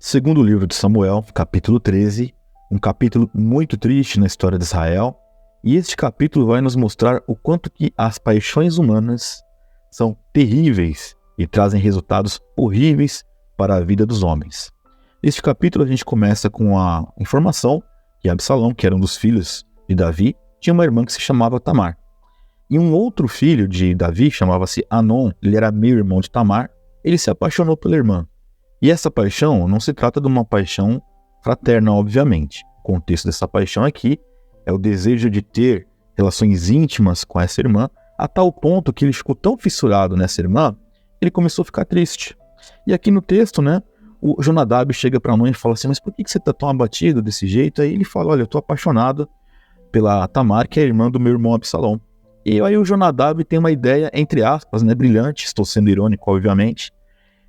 Segundo livro de Samuel, capítulo 13, um capítulo muito triste na história de Israel, e este capítulo vai nos mostrar o quanto que as paixões humanas são terríveis e trazem resultados horríveis para a vida dos homens. Neste capítulo a gente começa com a informação que Absalão, que era um dos filhos de Davi, tinha uma irmã que se chamava Tamar. E um outro filho de Davi, chamava-se Anon, ele era meio-irmão de Tamar, ele se apaixonou pela irmã. E essa paixão não se trata de uma paixão fraterna, obviamente. O contexto dessa paixão aqui é o desejo de ter relações íntimas com essa irmã, a tal ponto que ele ficou tão fissurado nessa irmã, ele começou a ficar triste. E aqui no texto, o Jonadab chega para a mãe e fala assim, mas por que você está tão abatido desse jeito? Aí ele fala, olha, eu estou apaixonado pela Tamar, que é a irmã do meu irmão Absalão. E aí o Jonadab tem uma ideia, entre aspas, brilhante, estou sendo irônico, obviamente.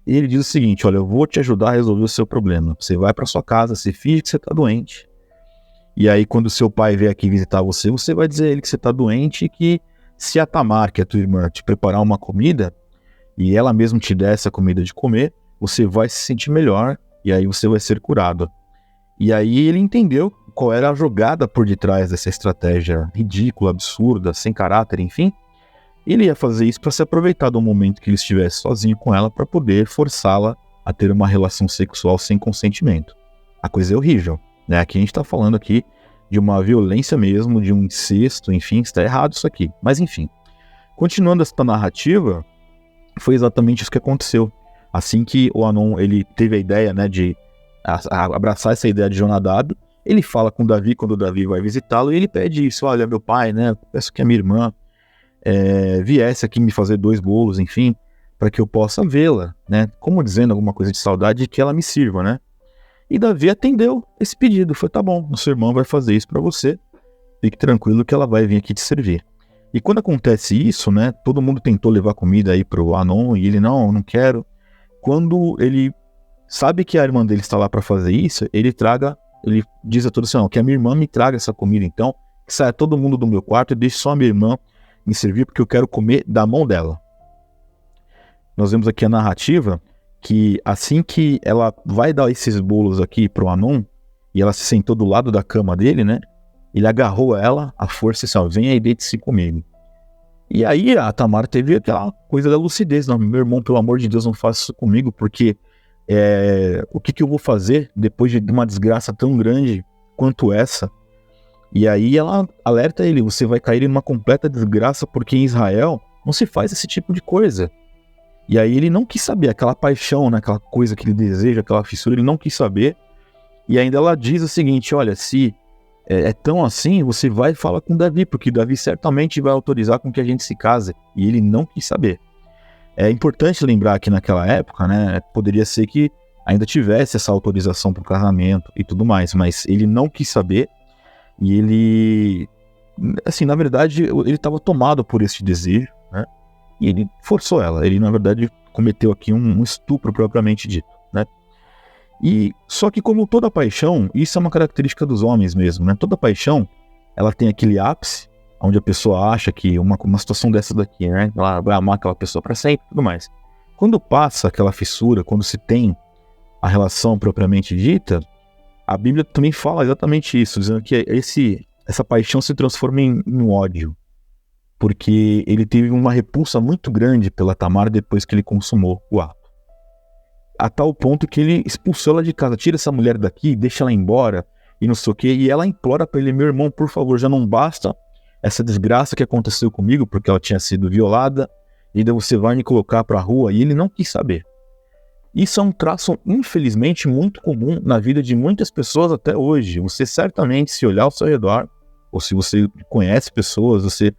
E ele diz o seguinte, olha, eu vou te ajudar a resolver o seu problema. Você vai para sua casa, você finge que você está doente. E aí quando seu pai vier aqui visitar você, você vai dizer a ele que você está doente e que se a Tamar, que é a tua irmã, te preparar uma comida e ela mesmo te der essa comida de comer, você vai se sentir melhor e aí você vai ser curado. E aí ele entendeu qual era a jogada por detrás dessa estratégia ridícula, absurda, sem caráter, enfim. Ele ia fazer isso para se aproveitar do momento que ele estivesse sozinho com ela para poder forçá-la a ter uma relação sexual sem consentimento. A coisa é horrível, Aqui a gente está falando aqui de uma violência mesmo, de um incesto, enfim, está errado isso aqui. Mas enfim, continuando essa narrativa, foi exatamente isso que aconteceu. Assim que o Anon ele teve a ideia de abraçar essa ideia de Jonadab, ele fala com Davi quando o Davi vai visitá-lo e ele pede isso, olha, meu pai, peço que a minha irmã viesse aqui me fazer 2 bolos, enfim, para que eu possa vê-la, como dizendo alguma coisa de saudade, que ela me sirva, E Davi atendeu esse pedido, foi, tá bom, o seu irmão vai fazer isso para você, fique tranquilo que ela vai vir aqui te servir. E quando acontece isso, todo mundo tentou levar comida aí pro Anon, e ele, não quero. Quando ele sabe que a irmã dele está lá para fazer isso, ele diz a todos assim, que a minha irmã me traga essa comida, então, que saia todo mundo do meu quarto e deixe só a minha irmã me servir, porque eu quero comer da mão dela. Nós vemos aqui a narrativa que assim que ela vai dar esses bolos aqui pro Anon, e ela se sentou do lado da cama dele, ele agarrou ela, à força e disse, vem aí, deite-se comigo. E aí a Tamar teve aquela coisa da lucidez, não, meu irmão, pelo amor de Deus, não faça isso comigo, porque o que eu vou fazer depois de uma desgraça tão grande quanto essa? E aí ela alerta ele, você vai cair em uma completa desgraça, porque em Israel não se faz esse tipo de coisa. E aí ele não quis saber, aquela paixão, aquela coisa que ele deseja, aquela fissura, ele não quis saber. E ainda ela diz o seguinte, olha, se é tão assim, você vai falar com Davi, porque Davi certamente vai autorizar com que a gente se case. E ele não quis saber. É importante lembrar que naquela época, poderia ser que ainda tivesse essa autorização para o casamento e tudo mais, mas ele não quis saber. E ele, assim, na verdade, ele estava tomado por esse desejo, E ele forçou ela. Ele, na verdade, cometeu aqui um estupro propriamente dito, E só que como toda paixão, isso é uma característica dos homens mesmo, Toda paixão, ela tem aquele ápice, onde a pessoa acha que uma situação dessa daqui, ela vai amar aquela pessoa para sempre e tudo mais. Quando passa aquela fissura, quando se tem a relação propriamente dita, a Bíblia também fala exatamente isso, dizendo que essa paixão se transforma em ódio, porque ele teve uma repulsa muito grande pela Tamar depois que ele consumou o ato. A tal ponto que ele expulsou ela de casa, tira essa mulher daqui, deixa ela embora, e não sei o que, e ela implora para ele, meu irmão, por favor, já não basta essa desgraça que aconteceu comigo, porque ela tinha sido violada, e ainda você vai me colocar para a rua, e ele não quis saber. Isso é um traço, infelizmente, muito comum na vida de muitas pessoas até hoje. Você certamente, se olhar ao seu redor, ou se você conhece pessoas, você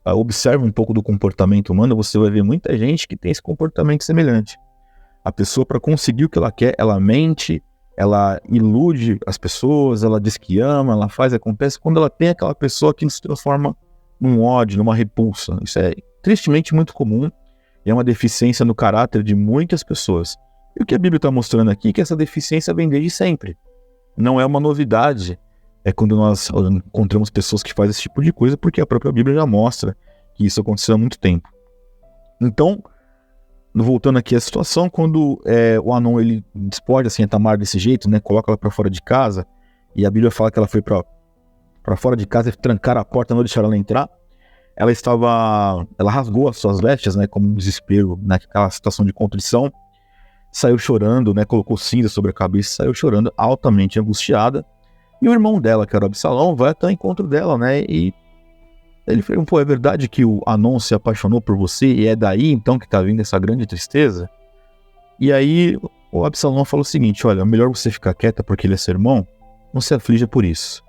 observa um pouco do comportamento humano, você vai ver muita gente que tem esse comportamento semelhante. A pessoa, para conseguir o que ela quer, ela mente, ela ilude as pessoas, ela diz que ama, ela faz, acontece, quando ela tem aquela pessoa que se transforma num ódio, numa repulsa. Isso é tristemente muito comum e é uma deficiência no caráter de muitas pessoas. E o que a Bíblia está mostrando aqui é que essa deficiência vem desde sempre. não é uma novidade quando nós encontramos pessoas que fazem esse tipo de coisa, porque a própria Bíblia já mostra que isso aconteceu há muito tempo. Então, voltando aqui à situação, quando o Anon ele despoja assim, a Tamar desse jeito, né, coloca ela para fora de casa, e a Bíblia fala que ela foi para fora de casa e trancaram a porta, não deixaram ela entrar. Ela rasgou as suas vestes, né, como um desespero, naquela situação de contrição, saiu chorando, né, colocou cinza sobre a cabeça, saiu chorando, altamente angustiada. E o irmão dela, que era o Absalão, vai até o encontro dela, né, e ele falou, pô, é verdade que o Anon se apaixonou por você e é daí então que tá vindo essa grande tristeza? E aí o Absalão falou o seguinte, olha, melhor você ficar quieta porque ele é seu irmão, não se aflija por isso.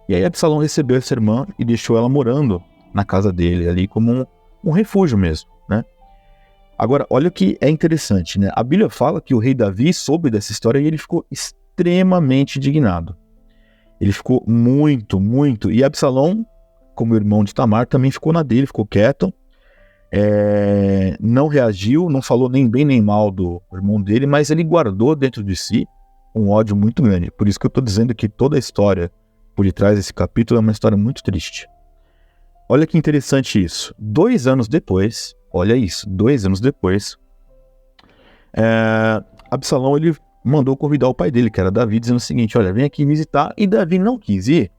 E aí Absalão recebeu essa irmã e deixou ela morando na casa dele ali como um refúgio mesmo, né? Agora, olha o que é interessante, né? A Bíblia fala que o rei Davi soube dessa história e ele ficou extremamente indignado. Ele ficou muito, muito... E Absalão, como irmão de Tamar, também ficou na dele, ficou quieto. Não reagiu, não falou nem bem nem mal do irmão dele, mas ele guardou dentro de si um ódio muito grande. Por isso que eu estou dizendo que toda a história por detrás desse capítulo é uma história muito triste. Olha que interessante isso. 2 anos depois, olha isso, 2 anos depois, Absalão ele mandou convidar o pai dele, que era Davi, dizendo o seguinte, olha, vem aqui visitar. E Davi não quis ir,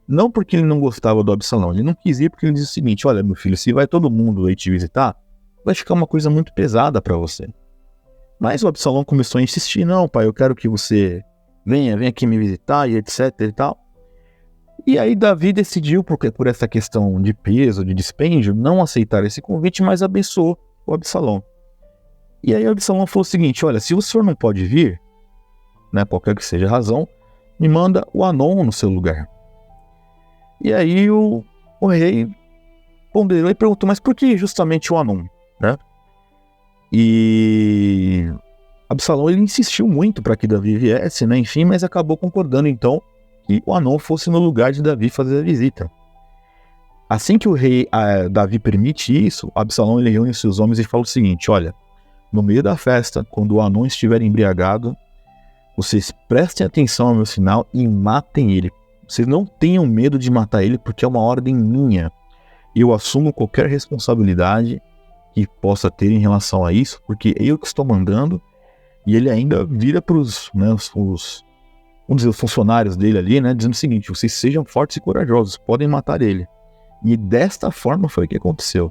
não porque ele não gostava do Absalão, ele não quis ir porque ele disse o seguinte, olha, meu filho, se vai todo mundo aí te visitar, vai ficar uma coisa muito pesada para você. Mas o Absalão começou a insistir, não, pai, eu quero que você venha aqui me visitar e etc e tal. E aí Davi decidiu, por essa questão de peso, de dispêndio, não aceitar esse convite, mas abençoou o Absalão. E aí o Absalão falou o seguinte, olha, se o senhor não pode vir, né, qualquer que seja a razão, me manda o Anon no seu lugar. E aí o rei ponderou e perguntou, mas por que justamente o Anon, né? E Absalão ele insistiu muito para que Davi viesse, né? Enfim, mas acabou concordando então que o Anon fosse no lugar de Davi fazer a visita. Assim que o rei Davi permite isso, Absalão ele reúne seus homens e fala o seguinte, olha, no meio da festa, quando o Anon estiver embriagado, vocês prestem atenção ao meu sinal e matem ele. Vocês não tenham medo de matar ele, porque é uma ordem minha. Eu assumo qualquer responsabilidade que possa ter em relação a isso, porque eu que estou mandando, e ele ainda vira para os, né, vamos dizer, os funcionários dele ali, né, dizendo o seguinte, vocês sejam fortes e corajosos, podem matar ele. E desta forma foi o que aconteceu.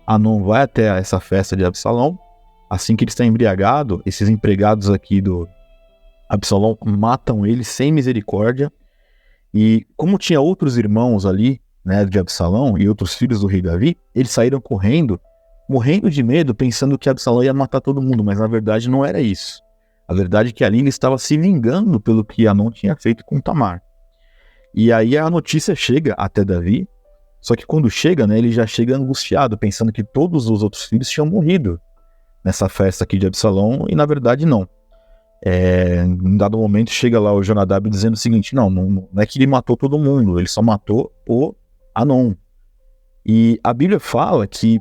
Anon vai até essa festa de Absalão, assim que ele está embriagado, esses empregados aqui do Absalão matam ele sem misericórdia, e como tinha outros irmãos ali, né, de Absalão e outros filhos do rei Davi, eles saíram correndo, morrendo de medo, pensando que Absalão ia matar todo mundo, mas na verdade não era isso. A verdade é que ali ele estava se vingando pelo que Anon tinha feito com Tamar. E aí a notícia chega até Davi, só que quando chega, né, ele já chega angustiado, pensando que todos os outros filhos tinham morrido nessa festa aqui de Absalão, e na verdade não. Em dado momento chega lá o Jonadab dizendo o seguinte, não é que ele matou todo mundo, ele só matou o Anon. E a Bíblia fala que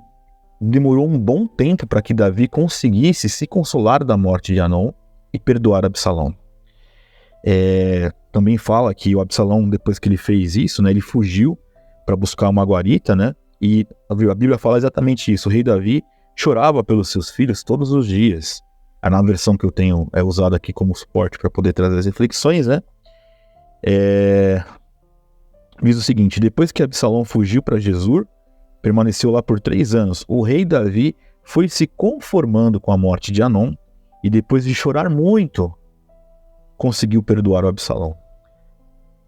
demorou um bom tempo para que Davi conseguisse se consolar da morte de Anon e perdoar Absalão. Também fala que o Absalão, depois que ele fez isso, né, ele fugiu para buscar uma guarita, né, e a Bíblia fala exatamente isso, o rei Davi chorava pelos seus filhos todos os dias. Na versão que eu tenho usada aqui como suporte para poder trazer as reflexões, né? Diz o seguinte, depois que Absalão fugiu para Jesur, permaneceu lá por 3 anos, o rei Davi foi se conformando com a morte de Anon e depois de chorar muito, conseguiu perdoar o Absalão.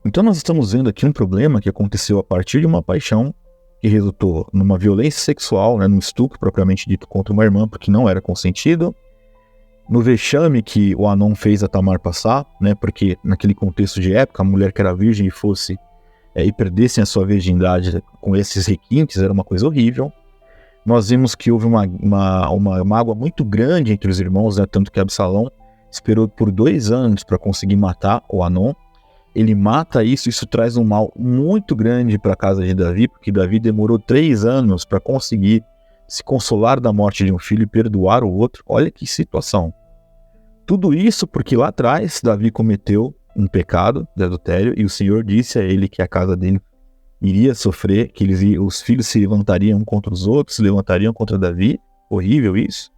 Então nós estamos vendo aqui um problema que aconteceu a partir de uma paixão que resultou numa violência sexual, né, num estupro propriamente dito contra uma irmã, porque não era consentido, no vexame que o Anon fez a Tamar passar, né, porque naquele contexto de época, a mulher que era virgem e fosse e perdessem a sua virgindade com esses requintes, era uma coisa horrível. Nós vimos que houve uma mágoa muito grande entre os irmãos, né, tanto que Absalão esperou por 2 anos para conseguir matar o Anon. Ele mata isso traz um mal muito grande para a casa de Davi, porque Davi demorou 3 anos para conseguir se consolar da morte de um filho e perdoar o outro. Olha que situação. Tudo isso porque lá atrás Davi cometeu um pecado de adultério, e o Senhor disse a ele que a casa dele iria sofrer, que os filhos se levantariam um contra os outros, se levantariam contra Davi. Horrível isso.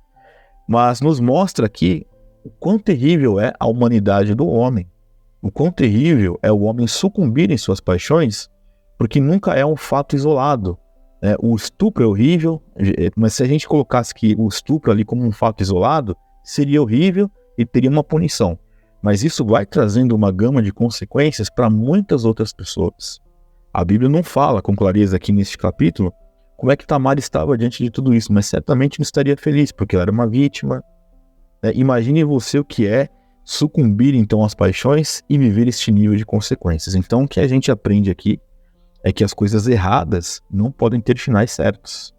Mas nos mostra aqui o quão terrível é a humanidade do homem. O quão terrível é o homem sucumbir em suas paixões, porque nunca é um fato isolado. O estupro é horrível, mas se a gente colocasse que o estupro ali como um fato isolado, seria horrível e teria uma punição. Mas isso vai trazendo uma gama de consequências para muitas outras pessoas. A Bíblia não fala com clareza aqui neste capítulo como é que Tamar estava diante de tudo isso, mas certamente não estaria feliz, porque ela era uma vítima. Imagine você o que é sucumbir então às paixões e viver este nível de consequências. Então o que a gente aprende aqui é que as coisas erradas não podem ter finais certos.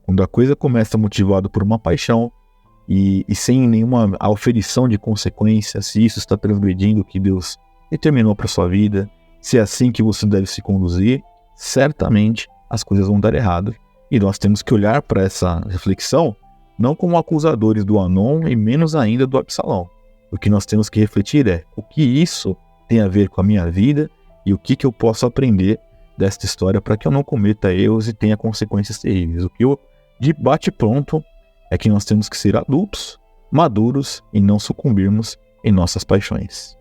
Quando a coisa começa motivada por uma paixão e sem nenhuma auferição de consequência, se isso está transgredindo o que Deus determinou para a sua vida, se é assim que você deve se conduzir, certamente as coisas vão dar errado. E nós temos que olhar para essa reflexão não como acusadores do Anon e menos ainda do Absalão. O que nós temos que refletir é o que isso tem a ver com a minha vida e o que eu posso aprender desta história para que eu não cometa erros e tenha consequências terríveis. O que eu de bate-pronto é que nós temos que ser adultos, maduros e não sucumbirmos em nossas paixões.